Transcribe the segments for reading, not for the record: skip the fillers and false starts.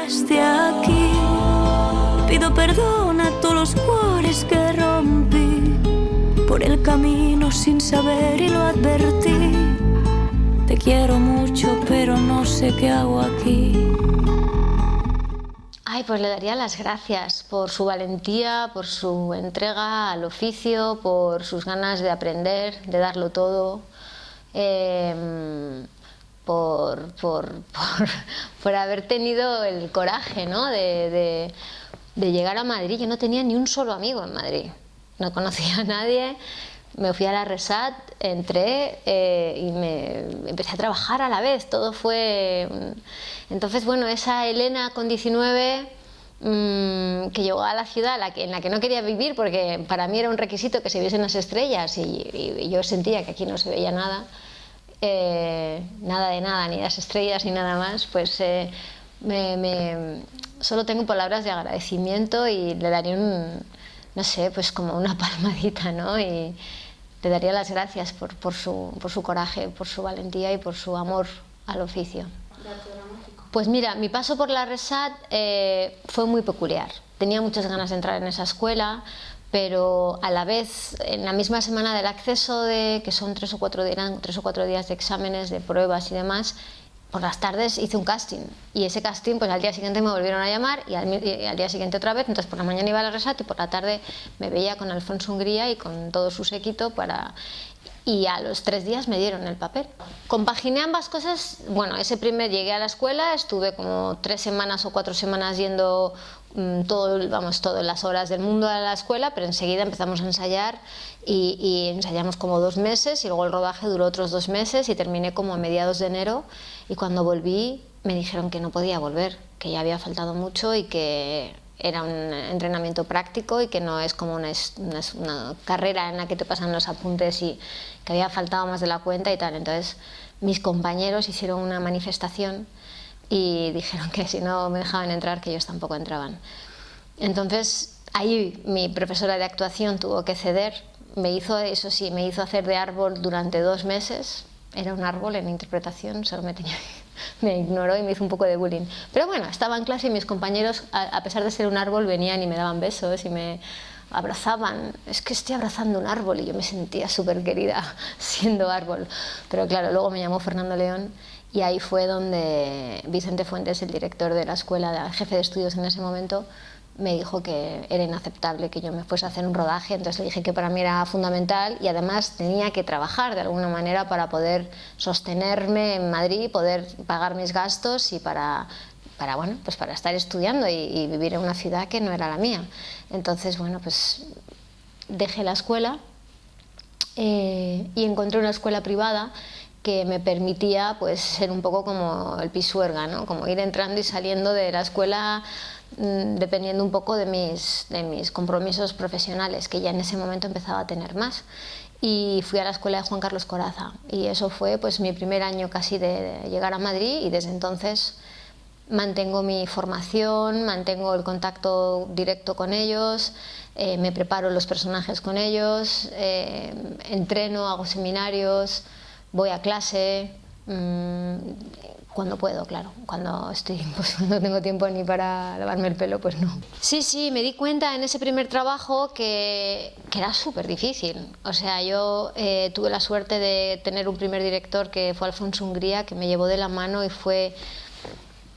esté aquí. Pido perdón a todos los cuores que rompí por el camino sin saber y lo advertí. Te quiero mucho, pero no sé qué hago aquí. Ay, pues le daría las gracias por su valentía, por su entrega al oficio, por sus ganas de aprender, de darlo todo, por haber tenido el coraje, ¿no? de llegar a Madrid. Yo no tenía ni un solo amigo en Madrid, no conocía a nadie. Me fui a la Resat, entré y me empecé a trabajar a la vez. Todo fue... Entonces, bueno, esa Elena con 19 que llegó a la ciudad en la que no quería vivir, porque para mí era un requisito que se viesen las estrellas y yo sentía que aquí no se veía nada, nada de nada, ni las estrellas ni nada más, pues solo tengo palabras de agradecimiento y le daría no sé, pues como una palmadita, ¿no? Y le daría las gracias por su coraje, por su valentía y por su amor al oficio. Pues mira, mi paso por la Resat fue muy peculiar. Tenía muchas ganas de entrar en esa escuela, pero a la vez, en la misma semana del acceso, que son 3 o 4 días de exámenes, de pruebas y demás, por las tardes hice un casting, y ese casting, pues al día siguiente me volvieron a llamar y al día siguiente otra vez. Entonces por la mañana iba a la Resat y por la tarde me veía con Alfonso Hungría y con todo su séquito y a los 3 días me dieron el papel. Compaginé ambas cosas. Bueno, llegué a la escuela, estuve como 3 semanas o 4 semanas yendo todas las horas del mundo a la escuela, pero enseguida empezamos a ensayar y ensayamos como 2 meses y luego el rodaje duró otros 2 meses y terminé como a mediados de enero, y cuando volví me dijeron que no podía volver, que ya había faltado mucho y que era un entrenamiento práctico y que no es como una carrera en la que te pasan los apuntes, y que había faltado más de la cuenta y tal. Entonces mis compañeros hicieron una manifestación y dijeron que si no me dejaban entrar, que ellos tampoco entraban. Entonces ahí mi profesora de actuación tuvo que ceder. Me hizo hacer de árbol durante 2 meses. Era un árbol en interpretación, solo me ignoró y me hizo un poco de bullying. Pero bueno, estaba en clase y mis compañeros, a pesar de ser un árbol, venían y me daban besos y me abrazaban. Es que estoy abrazando un árbol, y yo me sentía súper querida siendo árbol. Pero claro, luego me llamó Fernando León y ahí fue donde Vicente Fuentes, el director de la escuela, el jefe de estudios en ese momento, me dijo que era inaceptable que yo me fuese a hacer un rodaje. Entonces le dije que para mí era fundamental y además tenía que trabajar de alguna manera para poder sostenerme en Madrid, poder pagar mis gastos y para estar estudiando y vivir en una ciudad que no era la mía. Entonces, bueno, pues dejé la escuela y encontré una escuela privada que me permitía pues ser un poco como el Pisuerga, ¿no? Como ir entrando y saliendo de la escuela dependiendo un poco de mis compromisos profesionales, que ya en ese momento empezaba a tener más. Y fui a la escuela de Juan Carlos Corazza, y eso fue pues mi primer año casi de llegar a Madrid, y desde entonces mantengo mi formación, mantengo el contacto directo con ellos, me preparo los personajes con ellos, entreno, hago seminarios, voy a clase, cuando puedo, claro. Cuando pues no tengo tiempo ni para lavarme el pelo, pues no. Sí, me di cuenta en ese primer trabajo que era súper difícil. O sea, yo tuve la suerte de tener un primer director que fue Alfonso Hungría, que me llevó de la mano y fue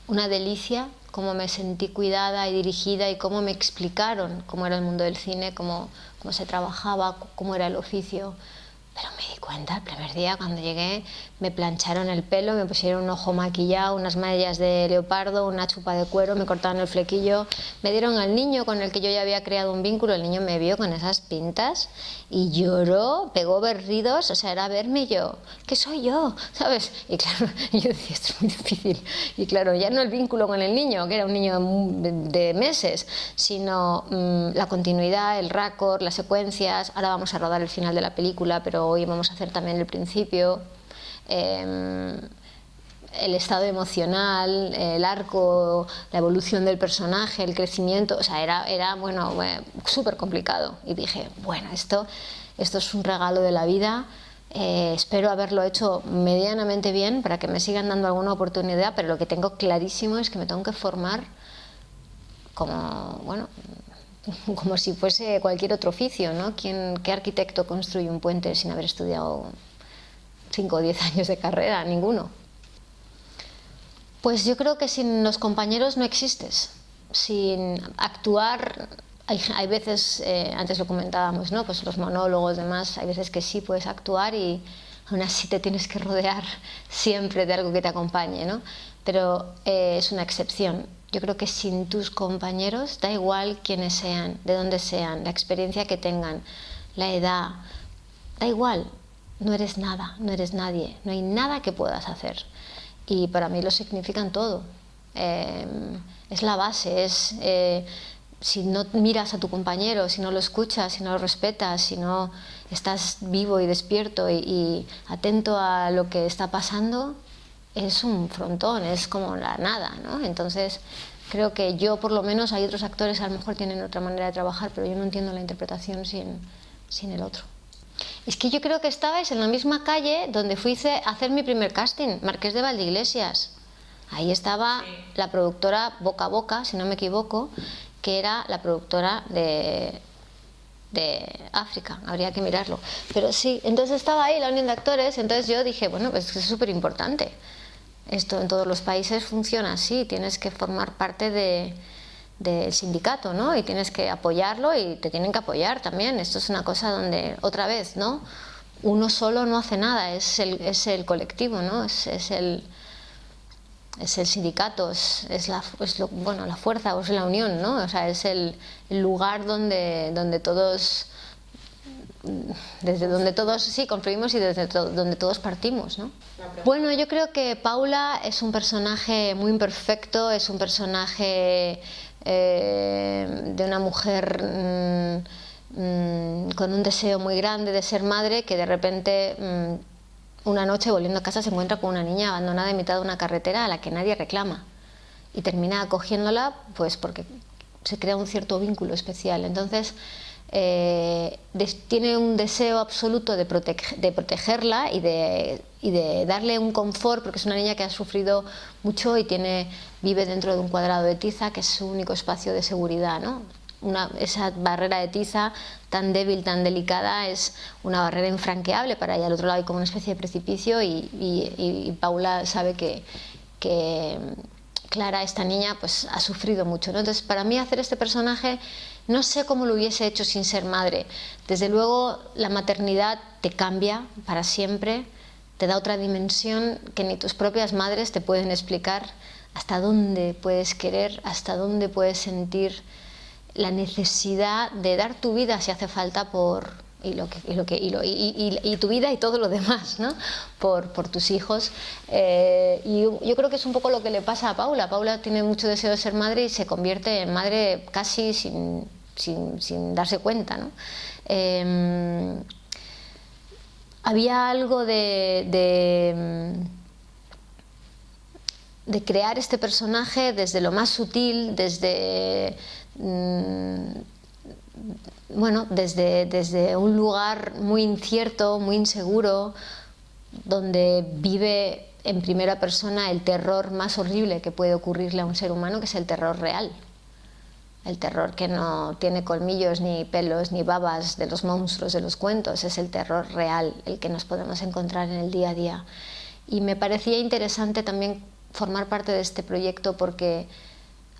una delicia cómo me sentí cuidada y dirigida, y cómo me explicaron cómo era el mundo del cine, cómo se trabajaba, cómo era el oficio. Pero me di cuenta el primer día cuando llegué, me plancharon el pelo, me pusieron un ojo maquillado, unas mallas de leopardo, una chupa de cuero, me cortaron el flequillo, me dieron al niño con el que yo ya había creado un vínculo. El niño me vio con esas pintas y lloró, pegó berridos, o sea, era verme y yo, ¿qué soy yo? ¿Sabes? Y claro, yo decía, esto es muy difícil. Y claro, ya no el vínculo con el niño, que era un niño de meses, sino la continuidad, el raccord, las secuencias. Ahora vamos a rodar el final de la película, pero hoy vamos a hacer también el principio, el estado emocional, el arco, la evolución del personaje, el crecimiento. O sea, era súper complicado. Y dije, bueno, esto es un regalo de la vida, Espero haberlo hecho medianamente bien para que me sigan dando alguna oportunidad, pero lo que tengo clarísimo es que me tengo que formar como, bueno, como si fuese cualquier otro oficio, ¿no? ¿Qué arquitecto construye un puente sin haber estudiado 5 o 10 años de carrera? Ninguno. Pues yo creo que sin los compañeros no existes. Sin actuar, hay veces, antes lo comentábamos, ¿no? Pues los monólogos, demás, hay veces que sí puedes actuar y aún así te tienes que rodear siempre de algo que te acompañe, ¿no? Pero es una excepción. Yo creo que sin tus compañeros, da igual quiénes sean, de dónde sean, la experiencia que tengan, la edad, da igual, no eres nada, no eres nadie, no hay nada que puedas hacer. Y para mí lo significan todo. Es la base, si no miras a tu compañero, si no lo escuchas, si no lo respetas, si no estás vivo y despierto y atento a lo que está pasando, es un frontón, es como la nada, ¿no? Entonces creo que yo, por lo menos, hay otros actores que a lo mejor tienen otra manera de trabajar, pero yo no entiendo la interpretación sin el otro. Es que yo creo que estabais en la misma calle donde fui a hacer mi primer casting, Marqués de Valdeiglesias. Ahí estaba la productora Boca a Boca, si no me equivoco, que era la productora de África, habría que mirarlo. Pero sí, entonces estaba ahí la unión de actores, entonces yo dije, bueno, pues es súper importante. Esto en todos los países funciona así, tienes que formar parte del sindicato, ¿no? Y tienes que apoyarlo y te tienen que apoyar también. Esto es una cosa donde, otra vez, ¿no? Uno solo no hace nada, es el colectivo, ¿no? Es el sindicato, la fuerza, o es la unión, ¿no? O sea, es el lugar donde todos, desde donde todos sí confluimos y desde donde todos partimos, ¿no? Bueno, yo creo que Paula es un personaje muy imperfecto, es un personaje de una mujer con un deseo muy grande de ser madre, que de repente una noche volviendo a casa se encuentra con una niña abandonada en mitad de una carretera a la que nadie reclama y termina acogiéndola pues porque se crea un cierto vínculo especial. Entonces tiene un deseo absoluto de protegerla y de darle un confort, porque es una niña que ha sufrido mucho y vive dentro de un cuadrado de tiza que es su único espacio de seguridad, ¿no? Esa barrera de tiza tan débil, tan delicada, es una barrera infranqueable para ella. Al otro lado hay como una especie de precipicio y Paula sabe que Clara, esta niña, pues ha sufrido mucho, ¿no? Entonces, para mí hacer este personaje, no sé cómo lo hubiese hecho sin ser madre. Desde luego, la maternidad te cambia para siempre, te da otra dimensión que ni tus propias madres te pueden explicar, hasta dónde puedes querer, hasta dónde puedes sentir la necesidad de dar tu vida si hace falta y tu vida y todo lo demás, ¿no? por tus hijos. Y yo creo que es un poco lo que le pasa a Paula. Paula tiene mucho deseo de ser madre y se convierte en madre casi sin darse cuenta, ¿no? Había algo de crear este personaje desde lo más sutil, desde un lugar muy incierto, muy inseguro, donde vive en primera persona el terror más horrible que puede ocurrirle a un ser humano, que es el terror real. El terror que no tiene colmillos, ni pelos, ni babas de los monstruos de los cuentos, es el terror real, el que nos podemos encontrar en el día a día. Y me parecía interesante también formar parte de este proyecto porque,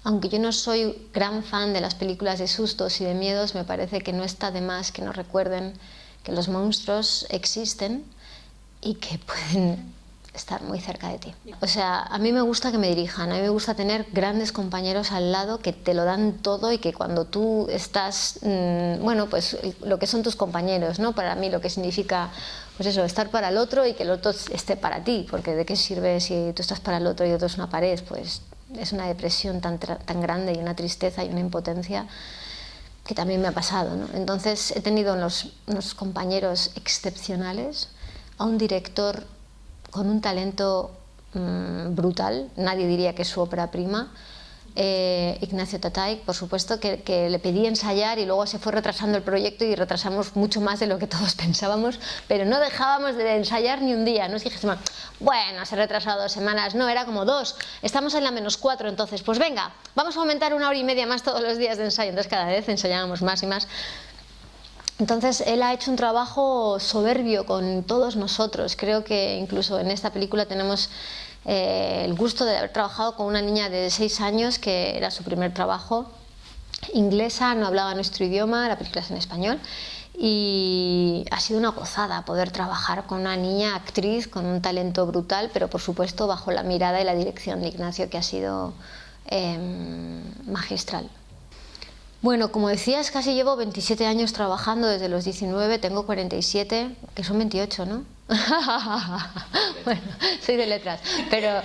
aunque yo no soy gran fan de las películas de sustos y de miedos, me parece que no está de más que nos recuerden que los monstruos existen y que pueden estar muy cerca de ti. O sea, a mí me gusta que me dirijan, a mí me gusta tener grandes compañeros al lado que te lo dan todo y que cuando tú estás, pues lo que son tus compañeros, ¿no? Para mí lo que significa, pues eso, estar para el otro y que el otro esté para ti, porque ¿de qué sirve si tú estás para el otro y otro es una pared? Pues es una depresión tan grande y una tristeza y una impotencia que también me ha pasado, ¿no? Entonces he tenido unos compañeros excepcionales, a un director con un talento brutal, nadie diría que es su ópera prima, Ignacio Tatay, por supuesto, que le pedí ensayar y luego se fue retrasando el proyecto y retrasamos mucho más de lo que todos pensábamos, pero no dejábamos de ensayar ni un día. No es que dijésemos, bueno, se ha retrasado 2 semanas, no, era como 2, estamos en la -4, entonces pues venga, vamos a aumentar 1 hora y media más todos los días de ensayo, entonces cada vez ensayábamos más y más. Entonces él ha hecho un trabajo soberbio con todos nosotros. Creo que incluso en esta película tenemos el gusto de haber trabajado con una niña de 6 años que era su primer trabajo, inglesa, no hablaba nuestro idioma, la película es en español, y ha sido una gozada poder trabajar con una niña actriz con un talento brutal, pero por supuesto bajo la mirada y la dirección de Ignacio, que ha sido magistral. Bueno, como decías, casi llevo 27 años trabajando, desde los 19, tengo 47, que son 28, ¿no? Bueno, soy de letras, pero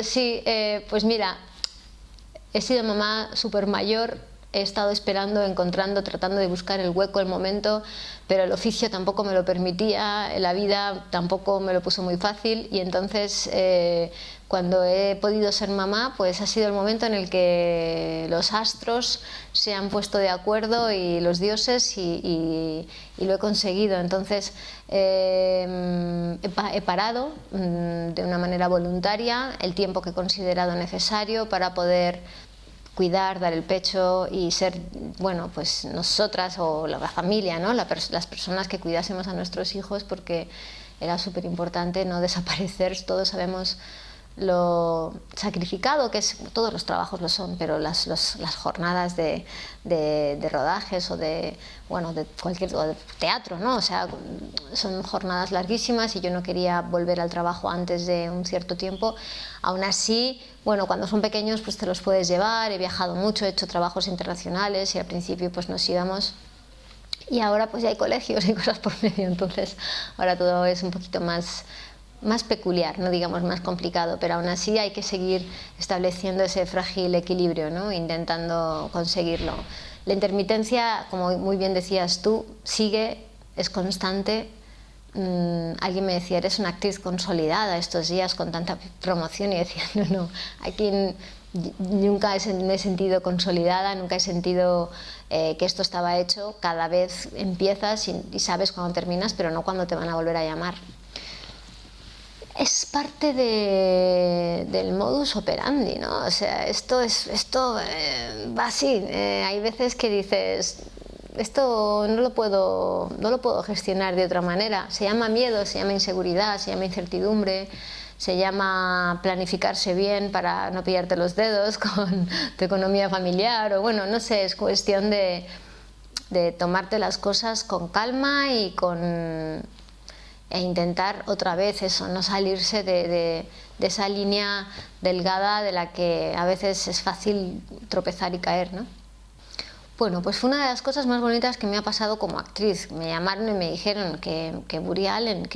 sí, pues mira, he sido mamá súper mayor, he estado esperando, encontrando, tratando de buscar el hueco, el momento, pero el oficio tampoco me lo permitía, la vida tampoco me lo puso muy fácil, y entonces cuando he podido ser mamá, pues ha sido el momento en el que los astros se han puesto de acuerdo y los dioses, y lo he conseguido. Entonces he parado de una manera voluntaria el tiempo que he considerado necesario para poder cuidar, dar el pecho y ser, bueno, pues nosotras o la familia, ¿no? Las personas que cuidásemos a nuestros hijos, porque era súper importante no desaparecer. Todos sabemos lo sacrificado que es, todos los trabajos lo son, pero las jornadas de rodajes o de cualquier o de teatro, ¿no? O sea, son jornadas larguísimas y yo no quería volver al trabajo antes de un cierto tiempo. Aún así, bueno, cuando son pequeños pues te los puedes llevar. He viajado mucho, he hecho trabajos internacionales y al principio pues nos íbamos, y ahora pues ya hay colegios y cosas por medio, entonces ahora todo es un poquito más peculiar, no digamos más complicado, pero aún así hay que seguir estableciendo ese frágil equilibrio, ¿no? Intentando conseguirlo. La intermitencia, como muy bien decías tú, sigue, es constante. Alguien me decía, eres una actriz consolidada estos días con tanta promoción, y decía, no, aquí nunca me he sentido consolidada, nunca he sentido que esto estaba hecho. Cada vez empiezas y sabes cuándo terminas, pero no cuándo te van a volver a llamar. Es parte del modus operandi, ¿no? O sea, esto va así. Hay veces que dices, esto no lo puedo gestionar de otra manera. Se llama miedo, se llama inseguridad, se llama incertidumbre, se llama planificarse bien para no pillarte los dedos con tu economía familiar, o bueno, no sé, es cuestión de tomarte las cosas con calma y e intentar otra vez eso, no salirse de esa línea delgada de la que a veces es fácil tropezar y caer, ¿no? Bueno, pues fue una de las cosas más bonitas que me ha pasado como actriz. Me llamaron y me dijeron que Woody Allen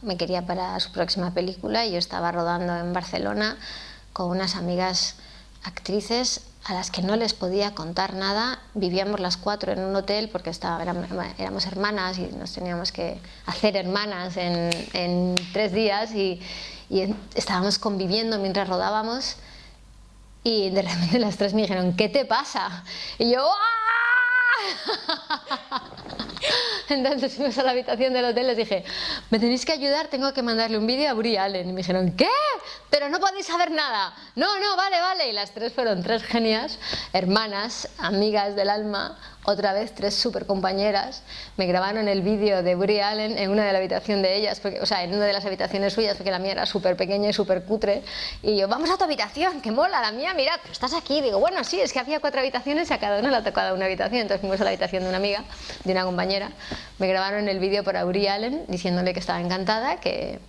me quería para su próxima película, y yo estaba rodando en Barcelona con unas amigas actrices a las que no les podía contar nada. Vivíamos las 4 en un hotel porque éramos hermanas y nos teníamos que hacer hermanas en 3 días, y estábamos conviviendo mientras rodábamos, y de repente las 3 me dijeron, ¿qué te pasa? Y yo, ¡ah! Entonces fuimos a la habitación del hotel, les dije, me tenéis que ayudar, tengo que mandarle un vídeo a Woody Allen. Y me dijeron, ¿qué? Pero no podéis saber nada. No, vale. Y las 3 fueron 3 genias, hermanas, amigas del alma, otra vez 3 súper compañeras. Me grabaron el vídeo de Woody Allen en una de la habitación de ellas, en una de las habitaciones suyas, porque la mía era súper pequeña y súper cutre. Y yo, vamos a tu habitación, que mola, la mía, mira, pero estás aquí. Digo, bueno, sí, es que había 4 habitaciones y a cada una le ha tocado una habitación. Entonces fuimos a la habitación de una amiga, de una compañera. Me grabaron el vídeo para Woody Allen diciéndole que estaba encantada, que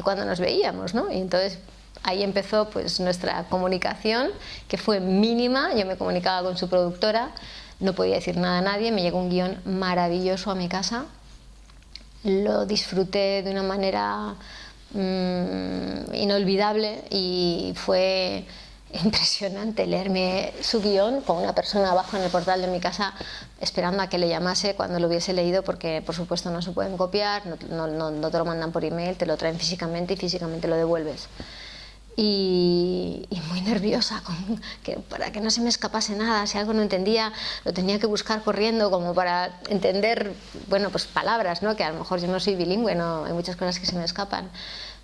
cuando nos veíamos, ¿no? Y entonces ahí empezó pues nuestra comunicación, que fue mínima. Yo me comunicaba con su productora, no podía decir nada a nadie. Me llegó un guión maravilloso a mi casa, lo disfruté de una manera inolvidable, y fue impresionante leerme su guión con una persona abajo en el portal de mi casa esperando a que le llamase cuando lo hubiese leído, porque por supuesto no se pueden copiar, no te lo mandan por email, te lo traen físicamente y físicamente lo devuelves. y muy nerviosa, para que no se me escapase nada. Si algo no entendía, lo tenía que buscar corriendo como para entender, bueno, pues palabras, ¿no? Que a lo mejor yo no soy bilingüe, no, hay muchas cosas que se me escapan,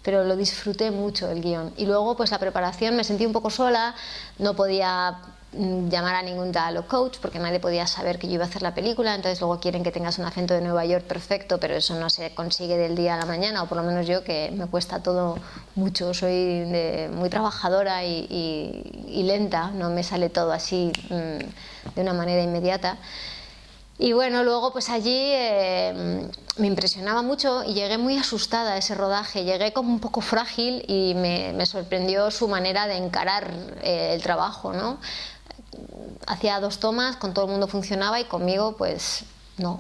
pero lo disfruté mucho el guión. Y luego pues la preparación, me sentí un poco sola, no podía llamar a ningún dialogue coach porque nadie podía saber que yo iba a hacer la película, entonces luego quieren que tengas un acento de Nueva York perfecto, pero eso no se consigue del día a la mañana, o por lo menos yo, que me cuesta todo mucho, soy muy trabajadora y lenta, no me sale todo así de una manera inmediata. Y bueno, luego pues allí me impresionaba mucho y llegué muy asustada a ese rodaje, llegué como un poco frágil y me sorprendió su manera de encarar el trabajo, ¿no? Hacía 2 tomas, con todo el mundo funcionaba y conmigo pues no.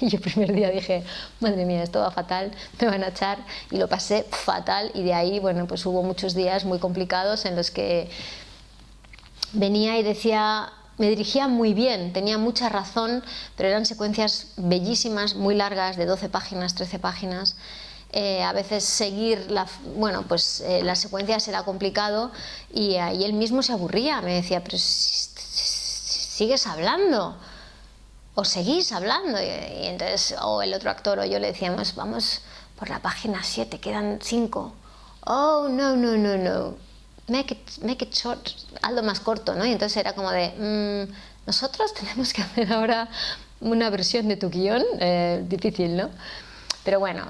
Y yo el primer día dije, madre mía, esto va fatal, me van a echar, y lo pasé fatal, y de ahí, bueno, pues hubo muchos días muy complicados en los que venía y decía, me dirigía muy bien, tenía mucha razón, pero eran secuencias bellísimas, muy largas, de 12 páginas, 13 páginas. A veces seguir las secuencias era complicado y él mismo se aburría, me decía, pero sigues hablando o seguís hablando, y entonces el otro actor o yo le decíamos, vamos por la página 7, quedan 5. Oh, no, make it short, hazlo más corto, ¿no? Y entonces era como de, nosotros tenemos que hacer ahora una versión de tu guión, difícil, ¿no? Pero bueno,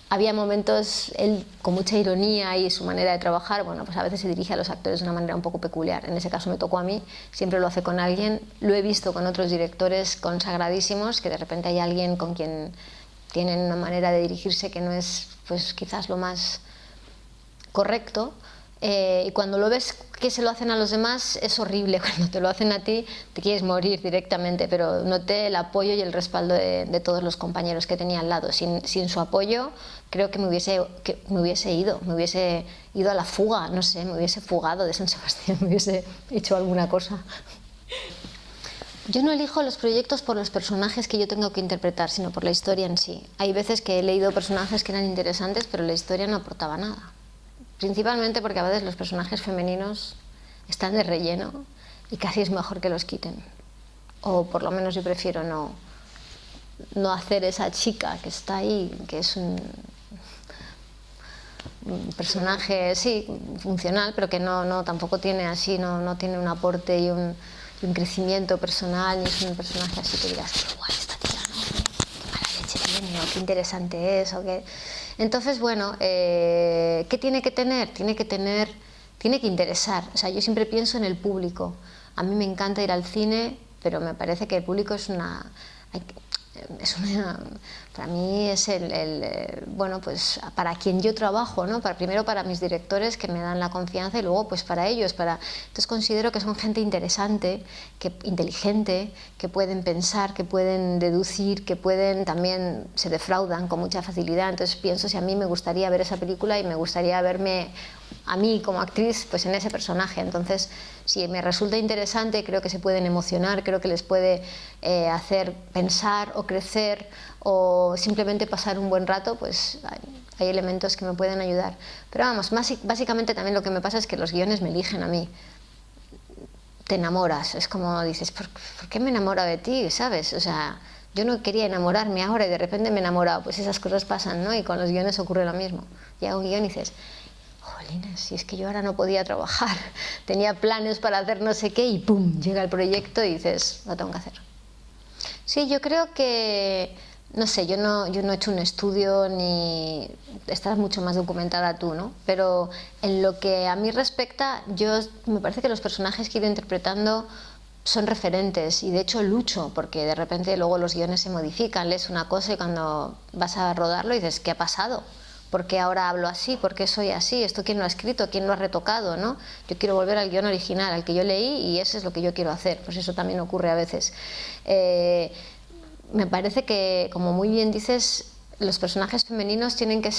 había momentos, él con mucha ironía y su manera de trabajar, bueno, pues a veces se dirige a los actores de una manera un poco peculiar. En ese caso me tocó a mí, siempre lo hace con alguien. Lo he visto con otros directores consagradísimos, que de repente hay alguien con quien tienen una manera de dirigirse que no es, pues quizás lo más correcto. Y cuando lo ves que se lo hacen a los demás es horrible. Cuando te lo hacen a ti te quieres morir directamente, pero noté el apoyo y el respaldo de todos los compañeros que tenía al lado. Sin su apoyo creo que me hubiese ido a la fuga, no sé, me hubiese fugado de San Sebastián, me hubiese hecho alguna cosa. Yo no elijo los proyectos por los personajes que yo tengo que interpretar, sino por la historia en sí. Hay veces que he leído personajes que eran interesantes, pero la historia no aportaba nada. Principalmente porque a veces los personajes femeninos están de relleno y casi es mejor que los quiten. O por lo menos yo prefiero no hacer esa chica que está ahí, que es un personaje, sí, funcional, pero que tampoco tiene así, no tiene un aporte y un crecimiento personal, ni es un personaje así que digas, qué guay esta tía, ¿no? Qué mala leche tiene, o qué interesante es, o qué... Entonces, bueno, ¿qué tiene que tener? Tiene que interesar. O sea, yo siempre pienso en el público. A mí me encanta ir al cine, pero me parece que el público para mí es bueno, pues para quien yo trabajo, ¿no? Primero para mis directores que me dan la confianza y luego pues para ellos. Entonces considero que son gente interesante, inteligente, que pueden pensar, que pueden deducir, que también se defraudan con mucha facilidad. Entonces pienso si a mí me gustaría ver esa película y me gustaría verme a mí como actriz pues en ese personaje. Entonces si me resulta interesante, creo que se pueden emocionar, creo que les puede hacer pensar o crecer o simplemente pasar un buen rato, pues hay elementos que me pueden ayudar. Pero vamos, básicamente también lo que me pasa es que los guiones me eligen a mí. Te enamoras, es como dices, ¿por qué me enamoro de ti? ¿Sabes? O sea, yo no quería enamorarme ahora y de repente me he enamorado. Pues esas cosas pasan, ¿no? Y con los guiones ocurre lo mismo. Llega un guión y dices, jolines, si es que yo ahora no podía trabajar, tenía planes para hacer no sé qué y ¡pum! Llega el proyecto y dices, lo tengo que hacer. Sí, yo creo que, no sé, yo no he hecho un estudio ni estás mucho más documentada tú, ¿no? Pero en lo que a mí respecta, me parece que los personajes que he ido interpretando son referentes y de hecho lucho porque de repente luego los guiones se modifican, lees una cosa y cuando vas a rodarlo dices, ¿qué ha pasado? ¿Por qué ahora hablo así? ¿Por qué soy así? ¿Esto quién lo ha escrito? ¿Quién lo ha retocado? ¿No? Yo quiero volver al guión original, al que yo leí y eso es lo que yo quiero hacer. Pues eso también ocurre a veces. Me parece que, como muy bien dices, los personajes femeninos tienen que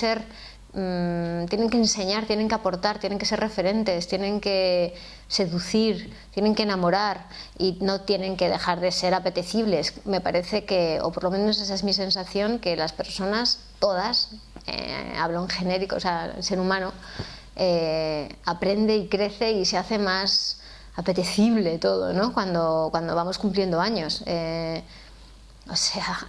enseñar, tienen que aportar, tienen que ser referentes, tienen que seducir, tienen que enamorar y no tienen que dejar de ser apetecibles. Me parece que, o por lo menos esa es mi sensación, que las personas, todas, hablo en genérico, o sea, el ser humano aprende y crece y se hace más apetecible todo, ¿no? Cuando vamos cumpliendo años. O sea,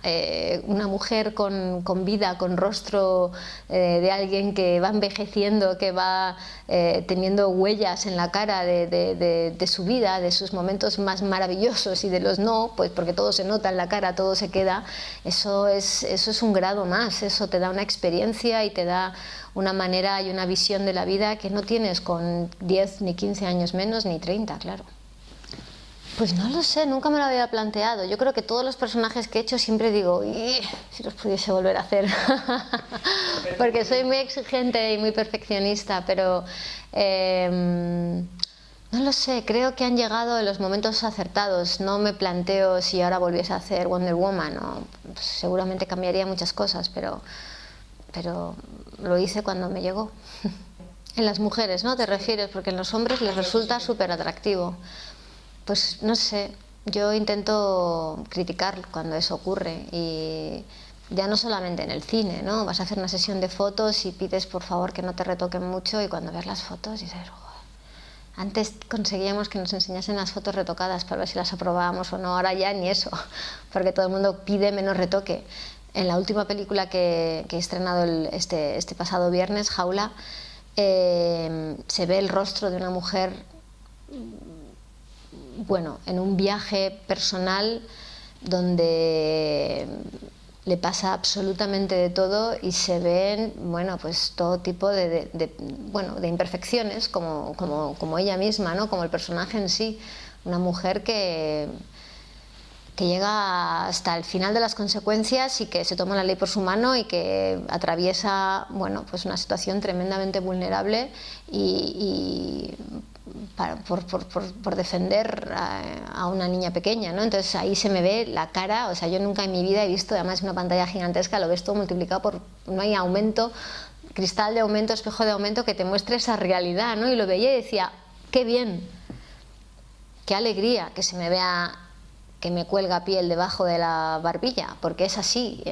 una mujer con vida, con rostro de alguien que va envejeciendo, que va teniendo huellas en la cara de su vida, de sus momentos más maravillosos y de los no, pues porque todo se nota en la cara, todo se queda, eso es un grado más, eso te da una experiencia y te da una manera y una visión de la vida que no tienes con 10 ni 15 años menos, ni 30, claro. Pues no lo sé, nunca me lo había planteado. Yo creo que todos los personajes que he hecho siempre digo, si los pudiese volver a hacer. Porque soy muy exigente y muy perfeccionista, pero no lo sé, creo que han llegado en los momentos acertados. No me planteo si ahora volviese a hacer Wonder Woman, ¿no? Pues seguramente cambiaría muchas cosas, pero lo hice cuando me llegó. En las mujeres, ¿no? Te refieres, porque en los hombres les resulta súper atractivo. Pues no sé, yo intento criticar cuando eso ocurre y ya no solamente en el cine, ¿no? Vas a hacer una sesión de fotos y pides por favor que no te retoquen mucho y cuando ves las fotos dices, antes conseguíamos que nos enseñasen las fotos retocadas para ver si las aprobábamos o no, ahora ya ni eso, porque todo el mundo pide menos retoque. En la última película que he estrenado este pasado viernes, Jaula, se ve el rostro de una mujer, bueno, en un viaje personal donde le pasa absolutamente de todo y se ven, bueno, pues todo tipo de imperfecciones, como ella misma, ¿no? Como el personaje en sí, una mujer que llega hasta el final de las consecuencias y que se toma la ley por su mano y que atraviesa, bueno, pues una situación tremendamente vulnerable por defender a una niña pequeña, ¿no? Entonces ahí se me ve la cara, o sea, yo nunca en mi vida he visto, además una pantalla gigantesca, lo ves todo multiplicado por, no hay aumento, cristal de aumento, espejo de aumento que te muestre esa realidad, ¿no? Y lo veía y decía, qué bien, qué alegría que se me vea que me cuelga piel debajo de la barbilla, porque es así,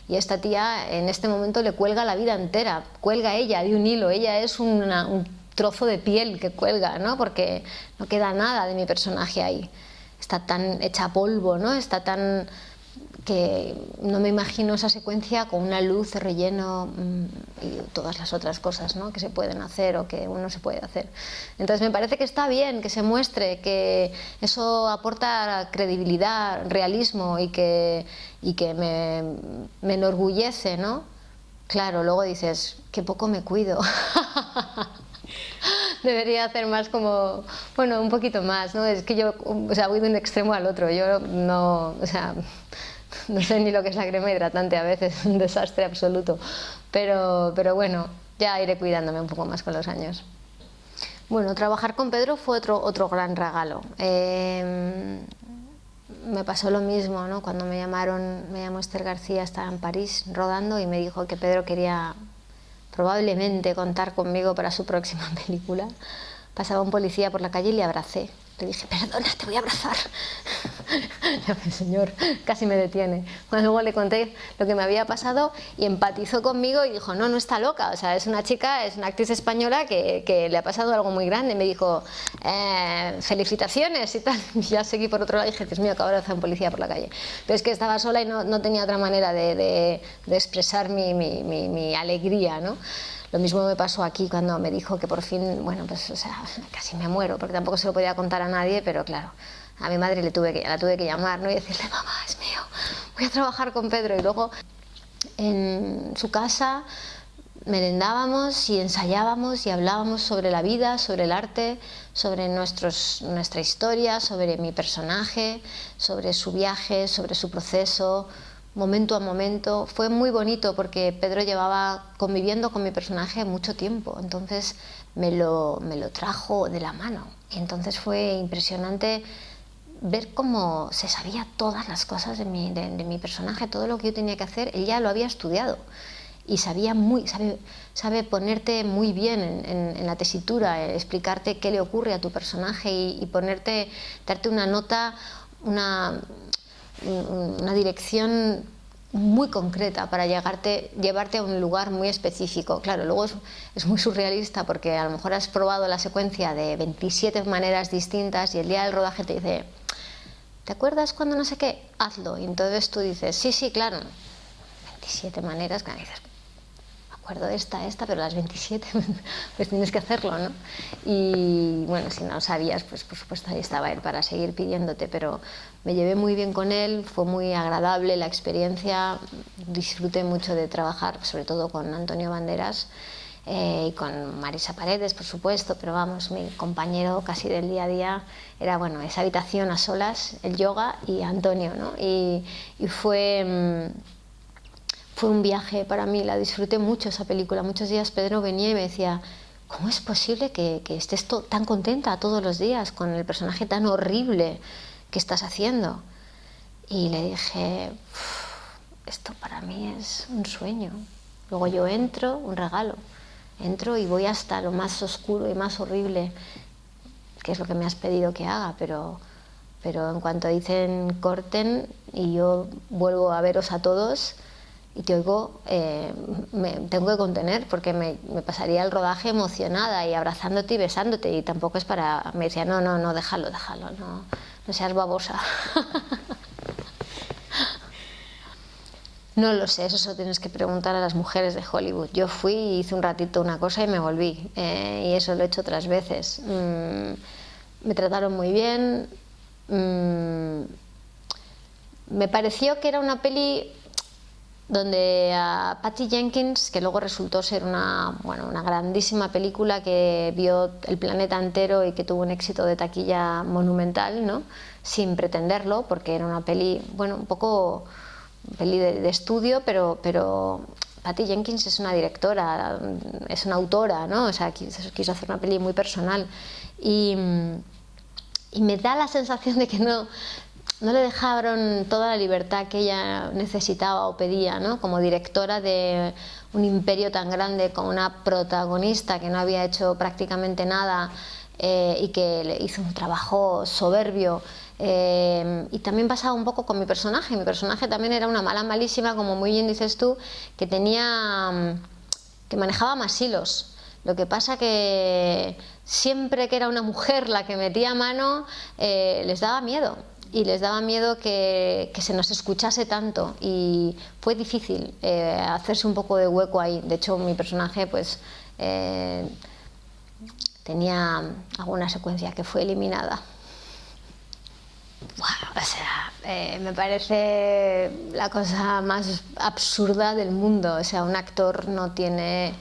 y esta tía en este momento le cuelga la vida entera, cuelga ella de un hilo, ella es un trozo de piel que cuelga, ¿no? Porque no queda nada de mi personaje ahí, está tan hecha polvo, ¿no? Está tan que no me imagino esa secuencia con una luz, relleno y todas las otras cosas, ¿no? Que se pueden hacer o que uno se puede hacer. Entonces me parece que está bien que se muestre, que eso aporta credibilidad, realismo y que me enorgullece, ¿no? Claro, luego dices, qué poco me cuido. Debería hacer más como, bueno, un poquito más, ¿no? Es que yo, o sea, voy de un extremo al otro, yo no, o sea, no sé ni lo que es la crema hidratante a veces, un desastre absoluto, pero bueno, ya iré cuidándome un poco más con los años. Bueno, trabajar con Pedro fue otro gran regalo. Me pasó lo mismo, ¿no? Cuando me llamó Esther García, estaba en París rodando y me dijo que Pedro quería probablemente contar conmigo para su próxima película. Pasaba un policía por la calle y le abracé. Le dije, perdona, te voy a abrazar. El señor casi me detiene. Bueno, luego le conté lo que me había pasado y empatizó conmigo y dijo, no está loca. O sea, es una chica, es una actriz española que le ha pasado algo muy grande. Me dijo, felicitaciones y tal. Y ya seguí por otro lado y dije, Dios mío, acabo de abrazar a un policía por la calle. Pero es que estaba sola y no tenía otra manera de expresar mi alegría, ¿no? Lo mismo me pasó aquí cuando me dijo que por fin, bueno, pues, o sea, casi me muero, porque tampoco se lo podía contar a nadie, pero claro, a mi madre la tuve que llamar, ¿no? Y decirle, mamá, es mío, voy a trabajar con Pedro. Y luego en su casa merendábamos y ensayábamos y hablábamos sobre la vida, sobre el arte, sobre nuestra historia, sobre mi personaje, sobre su viaje, sobre su proceso, momento a momento. Fue muy bonito porque Pedro llevaba conviviendo con mi personaje mucho tiempo, entonces me lo trajo de la mano y entonces fue impresionante ver cómo se sabía todas las cosas de mi personaje, todo lo que yo tenía que hacer, él ya lo había estudiado y sabe ponerte muy bien en la tesitura, explicarte qué le ocurre a tu personaje y darte una nota, una dirección muy concreta para llevarte a un lugar muy específico. Claro, luego es muy surrealista porque a lo mejor has probado la secuencia de 27 maneras distintas y el día del rodaje te dice, ¿te acuerdas cuando no sé qué? Hazlo. Y entonces tú dices, sí, sí, claro, 27 maneras, que dices, me acuerdo de esta, pero las 27, pues tienes que hacerlo, ¿no? Y bueno, si no lo sabías, pues por supuesto ahí estaba él para seguir pidiéndote, pero me llevé muy bien con él, fue muy agradable la experiencia, disfruté mucho de trabajar, sobre todo con Antonio Banderas y con Marisa Paredes, por supuesto, pero vamos, mi compañero casi del día a día era, bueno, esa habitación a solas, el yoga y Antonio, ¿no? Y fue un viaje para mí, la disfruté mucho esa película. Muchos días Pedro venía y me decía, ¿cómo es posible que estés tan contenta todos los días con el personaje tan horrible que estás haciendo? Y le dije, esto para mí es un sueño. Luego yo entro, un regalo, entro y voy hasta lo más oscuro y más horrible, que es lo que me has pedido que haga, pero en cuanto dicen corten y yo vuelvo a veros a todos y te oigo, me tengo que contener porque me pasaría el rodaje emocionada y abrazándote y besándote, y tampoco es para... Me decía, no, déjalo, no seas babosa. No lo sé, eso se lo tienes que preguntar a las mujeres de Hollywood. Yo fui, hice un ratito una cosa y me volví, y eso lo he hecho otras veces. Me trataron muy bien, me pareció que era una peli donde a Patty Jenkins, que luego resultó ser una grandísima película que vio el planeta entero y que tuvo un éxito de taquilla monumental, ¿no? Sin pretenderlo, porque era una peli, un poco peli de estudio, pero Patty Jenkins es una directora, es una autora, ¿no? O sea, quiso hacer una peli muy personal y me da la sensación de que no le dejaron toda la libertad que ella necesitaba o pedía, ¿no? Como directora de un imperio tan grande, con una protagonista que no había hecho prácticamente nada y que le hizo un trabajo soberbio. Y también pasaba un poco con mi personaje. Mi personaje también era una mala malísima, como muy bien dices tú, que manejaba más hilos. Lo que pasa que siempre que era una mujer la que metía mano, les daba miedo. Y les daba miedo que se nos escuchase tanto, y fue difícil hacerse un poco de hueco ahí. De hecho, mi personaje pues tenía alguna secuencia que fue eliminada. O sea, me parece la cosa más absurda del mundo. O sea, un actor no tiene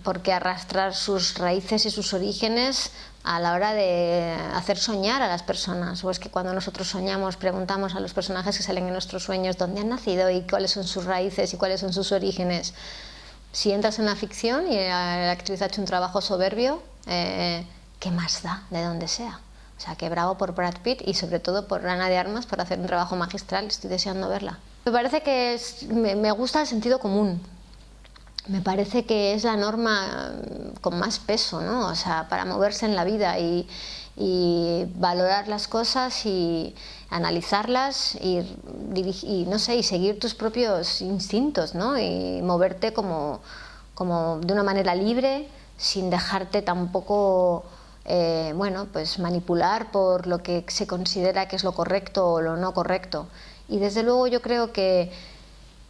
por qué arrastrar sus raíces y sus orígenes a la hora de hacer soñar a las personas. O es que cuando nosotros soñamos preguntamos a los personajes que salen en nuestros sueños dónde han nacido y cuáles son sus raíces y cuáles son sus orígenes. Si entras en la ficción y la actriz ha hecho un trabajo soberbio, ¿qué más da de dónde sea? O sea, que bravo por Brad Pitt y sobre todo por Ana de Armas por hacer un trabajo magistral. Estoy deseando verla. Me parece que me gusta el sentido común. Me parece que es la norma con más peso, ¿no? O sea, para moverse en la vida y valorar las cosas y analizarlas y no sé, y seguir tus propios instintos, ¿no? Y moverte como de una manera libre, sin dejarte tampoco pues manipular por lo que se considera que es lo correcto o lo no correcto. Y desde luego yo creo que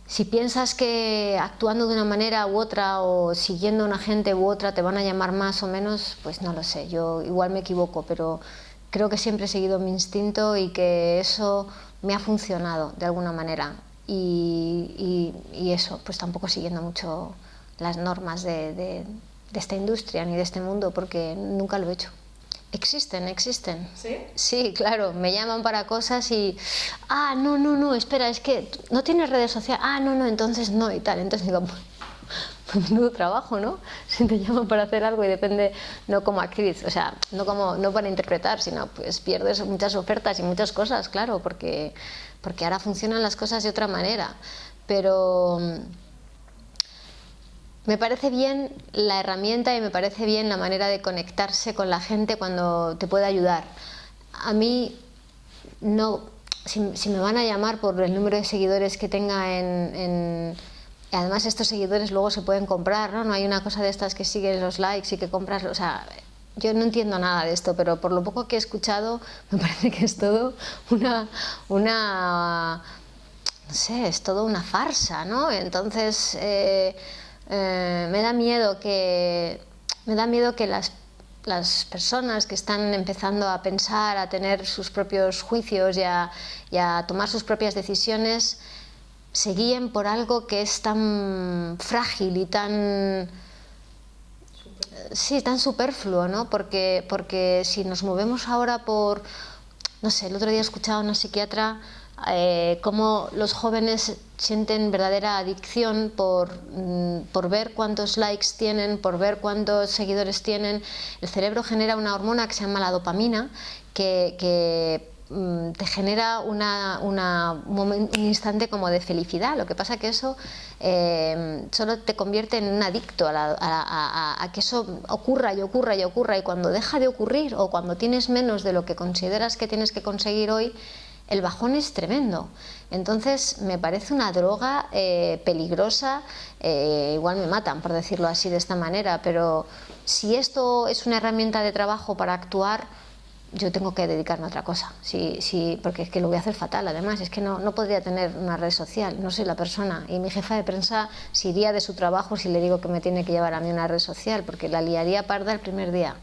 si piensas que actuando de una manera u otra o siguiendo a una gente u otra te van a llamar más o menos, pues no lo sé, yo igual me equivoco, pero creo que siempre he seguido mi instinto y que eso me ha funcionado de alguna manera. Y eso, pues tampoco siguiendo mucho las normas de esta industria ni de este mundo, porque nunca lo he hecho. Existen. ¿Sí? Sí, claro, me llaman para cosas y... no, espera, es que no tienes redes sociales. No, entonces no y tal. Entonces digo, pues menudo trabajo, ¿no? Si te llaman para hacer algo y depende, no como actriz, o sea, no para interpretar, sino pues pierdes muchas ofertas y muchas cosas, claro, porque ahora funcionan las cosas de otra manera. Pero... me parece bien la herramienta y me parece bien la manera de conectarse con la gente cuando te puede ayudar. A mí no, o si me van a llamar por el número de seguidores que tenga además estos seguidores luego se pueden comprar, ¿no? No hay una cosa de estas que sigues los likes y que compras, o sea, yo no entiendo nada de esto, pero por lo poco que he escuchado me parece que es todo no sé, es todo una farsa, ¿no? Entonces me da miedo que las personas que están empezando a pensar, a tener sus propios juicios y a tomar sus propias decisiones se guíen por algo que es tan frágil y tan superfluo, ¿no? Porque si nos movemos ahora por, no sé, el otro día he escuchado a una psiquiatra cómo los jóvenes sienten verdadera adicción por ver cuántos likes tienen, por ver cuántos seguidores tienen. El cerebro genera una hormona que se llama la dopamina, que te genera un instante como de felicidad. Lo que pasa es que eso solo te convierte en un adicto a que eso ocurra y ocurra y ocurra, y cuando deja de ocurrir o cuando tienes menos de lo que consideras que tienes que conseguir hoy, el bajón es tremendo. Entonces me parece una droga peligrosa, igual me matan por decirlo así de esta manera, pero si esto es una herramienta de trabajo para actuar, yo tengo que dedicarme a otra cosa, porque es que lo voy a hacer fatal. Además es que no podría tener una red social, no soy la persona, y mi jefa de prensa se iría de su trabajo si le digo que me tiene que llevar a mí una red social, porque la liaría parda el primer día.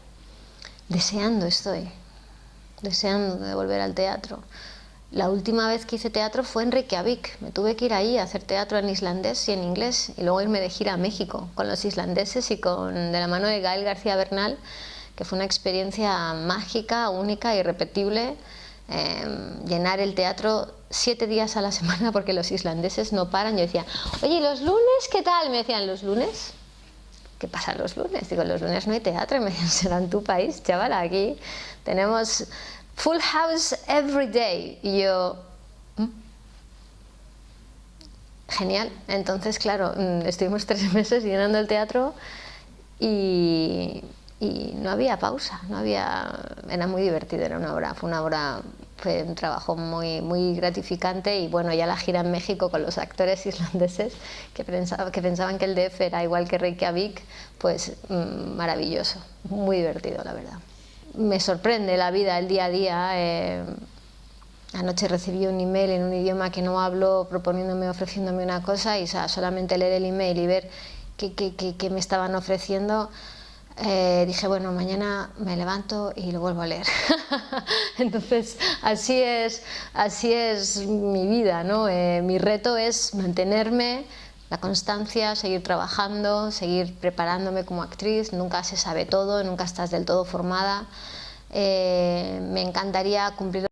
Deseando de volver al teatro. La última vez que hice teatro fue en Reykjavik. Me tuve que ir ahí a hacer teatro en islandés y en inglés, y luego irme de gira a México con los islandeses y de la mano de Gael García Bernal, que fue una experiencia mágica, única, irrepetible. Llenar el teatro 7 días a la semana, porque los islandeses no paran. Yo decía, oye, ¿y los lunes qué tal? Me decían, ¿los lunes? ¿Qué pasa los lunes? Digo, los lunes no hay teatro. Y me decían, será en tu país, chaval, aquí tenemos full house every day. Y yo, genial. Entonces, claro, estuvimos 3 meses llenando el teatro y no había pausa, era muy divertido, fue un trabajo muy, muy gratificante. Y bueno, ya la gira en México con los actores islandeses que pensaban que el DF era igual que Reykjavik, pues maravilloso, muy divertido, la verdad. Me sorprende la vida, el día a día. Anoche recibí un email en un idioma que no hablo, ofreciéndome una cosa, y solamente leer el email y ver qué me estaban ofreciendo, dije, bueno, mañana me levanto y lo vuelvo a leer. Entonces, así es mi vida, ¿no? Mi reto es mantenerme, la constancia, seguir trabajando, seguir preparándome como actriz. Nunca se sabe todo, nunca estás del todo formada. Me encantaría cumplir